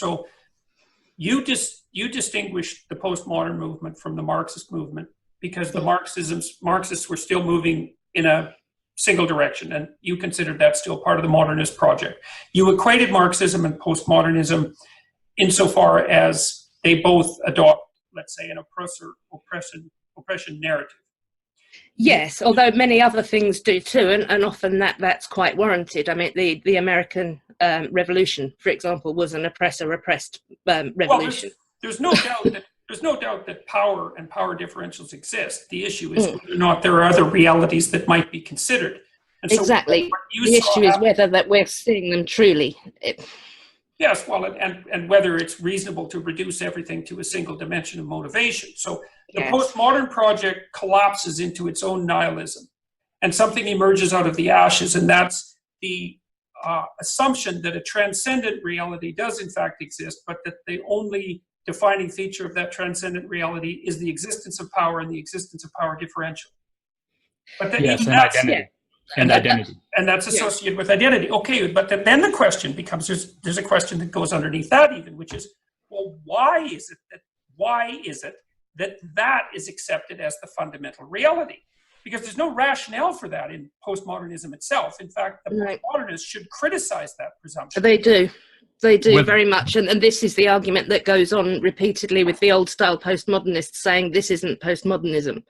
So you distinguished the postmodern movement from the Marxist movement because the Marxists were still moving in a single direction, and you considered that still part of the modernist project. You equated Marxism and postmodernism insofar as they both adopt, let's say, an oppression narrative. Yes, although many other things do too, and often that's quite warranted. I mean, the American Revolution, for example, was an oppressor-oppressed revolution. There's no doubt that power and power differentials exist. The issue is whether or not there are other realities that might be considered. And so exactly. The issue is whether that we're seeing them truly. Yes, well, and whether it's reasonable to reduce everything to a single dimension of motivation. So the postmodern project collapses into its own nihilism, and something emerges out of the ashes, and that's the assumption that a transcendent reality does in fact exist, but that the only defining feature of that transcendent reality is the existence of power and the existence of power differential. But that yes, and identity. And identity. And that's associated with identity. Okay, but then the question becomes, there's a question that goes underneath that even, which is, well, why is it that is accepted as the fundamental reality? Because there's no rationale for that in postmodernism itself. In fact, the postmodernists should criticize that presumption. They do. They do very much. And this is the argument that goes on repeatedly with the old style postmodernists saying this isn't postmodernism.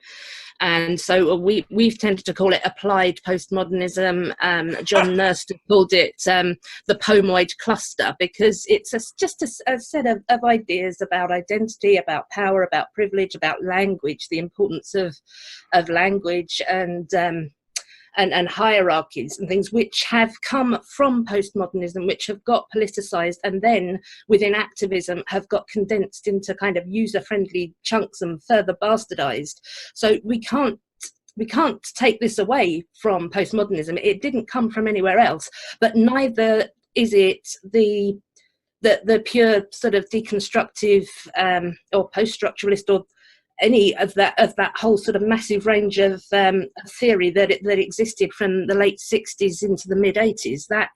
And so we've tended to call it applied postmodernism. John Nurston called it the pomoid cluster, because it's just a set of ideas about identity, about power, about privilege, about language, the importance of language and hierarchies and things which have come from postmodernism, which have got politicized and then within activism have got condensed into kind of user-friendly chunks and further bastardized. So we can't take this away from postmodernism. It didn't come from anywhere else, but neither is it the pure sort of deconstructive or post-structuralist or any of that whole sort of massive range of theory that existed from the late 60s into the mid 80s. That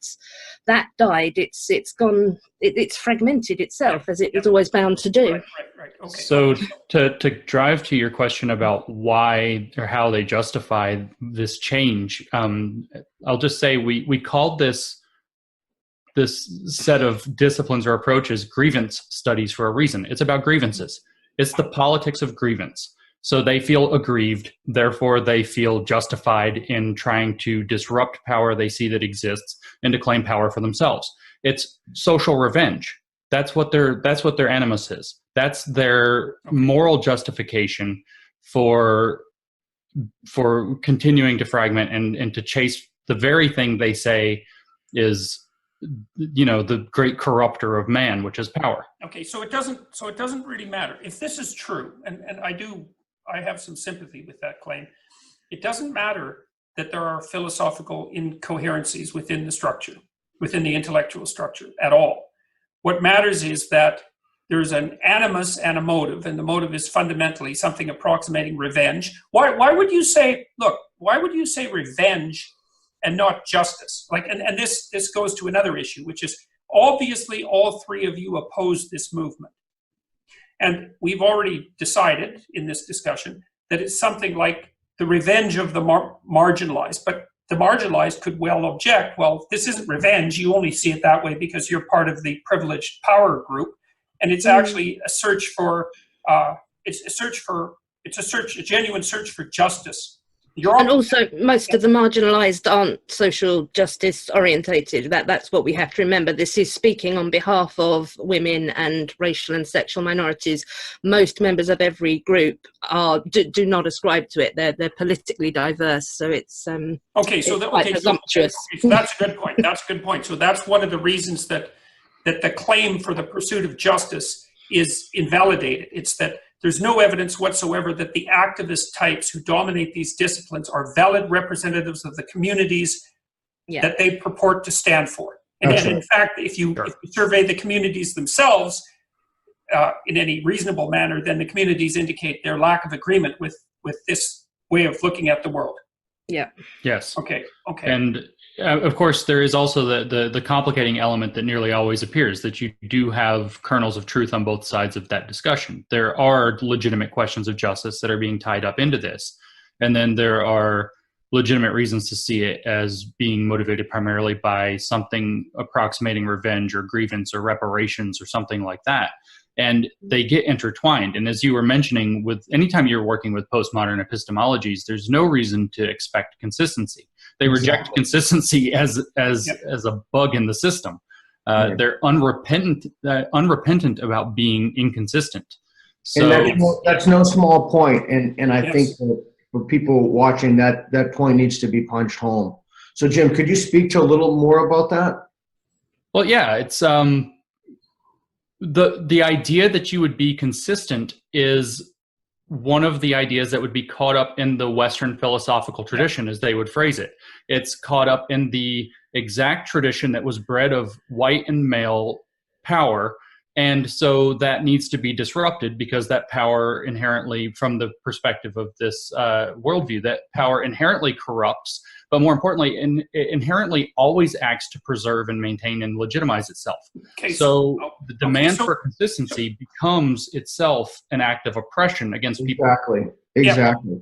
died. It's gone. It's fragmented itself, as it was always bound to do. Right. Okay. So to drive to your question about why or how they justify this change, I'll just say we called this set of disciplines or approaches grievance studies for a reason. It's about grievances. It's the politics of grievance. So they feel aggrieved, therefore they feel justified in trying to disrupt power they see that exists and to claim power for themselves. It's social revenge. That's what their animus is. That's their moral justification for continuing to fragment and to chase the very thing they say is, you know, the great corrupter of man, which is power. Okay, so it doesn't really matter if this is true, and I have some sympathy with that claim. It doesn't matter that there are philosophical incoherencies within the structure, within the intellectual structure at all. What matters is that there's an animus and a motive, and the motive is fundamentally something approximating revenge. Why would you say revenge and not justice? And this goes to another issue, which is obviously all three of you oppose this movement. And we've already decided in this discussion that it's something like the revenge of the marginalized. But the marginalized could well object, well, this isn't revenge. You only see it that way because you're part of the privileged power group. And it's actually a search for, a genuine search for justice. And also, most of the marginalised aren't social justice orientated. That's what we have to remember. This is speaking on behalf of women and racial and sexual minorities. Most members of every group do not ascribe to it. They're politically diverse, so it's presumptuous. So that's a good point. That's a good point. So that's one of the reasons that the claim for the pursuit of justice is invalidated. It's that there's no evidence whatsoever that the activist types who dominate these disciplines are valid representatives of the communities that they purport to stand for. And in fact, if you survey the communities themselves in any reasonable manner, then the communities indicate their lack of agreement with this way of looking at the world. Yeah. Yes. Okay. Of course, there is also the complicating element that nearly always appears, that you do have kernels of truth on both sides of that discussion. There are legitimate questions of justice that are being tied up into this. And then there are legitimate reasons to see it as being motivated primarily by something approximating revenge or grievance or reparations or something like that. And they get intertwined. And as you were mentioning, with anytime you're working with postmodern epistemologies, there's no reason to expect consistency. They reject consistency as a bug in the system. They're unrepentant about being inconsistent. So and that's no small point. And I think that for people watching, that point needs to be punched home. So Jim, could you speak to a little more about that? Well, yeah, it's the idea that you would be consistent is one of the ideas that would be caught up in the Western philosophical tradition, as they would phrase it. It's caught up in the exact tradition that was bred of white and male power. And so that needs to be disrupted, because that power inherently, from the perspective of this worldview, that power inherently corrupts, but more importantly, inherently always acts to preserve and maintain and legitimize itself. Okay, so the demand for consistency becomes itself an act of oppression against people. Exactly.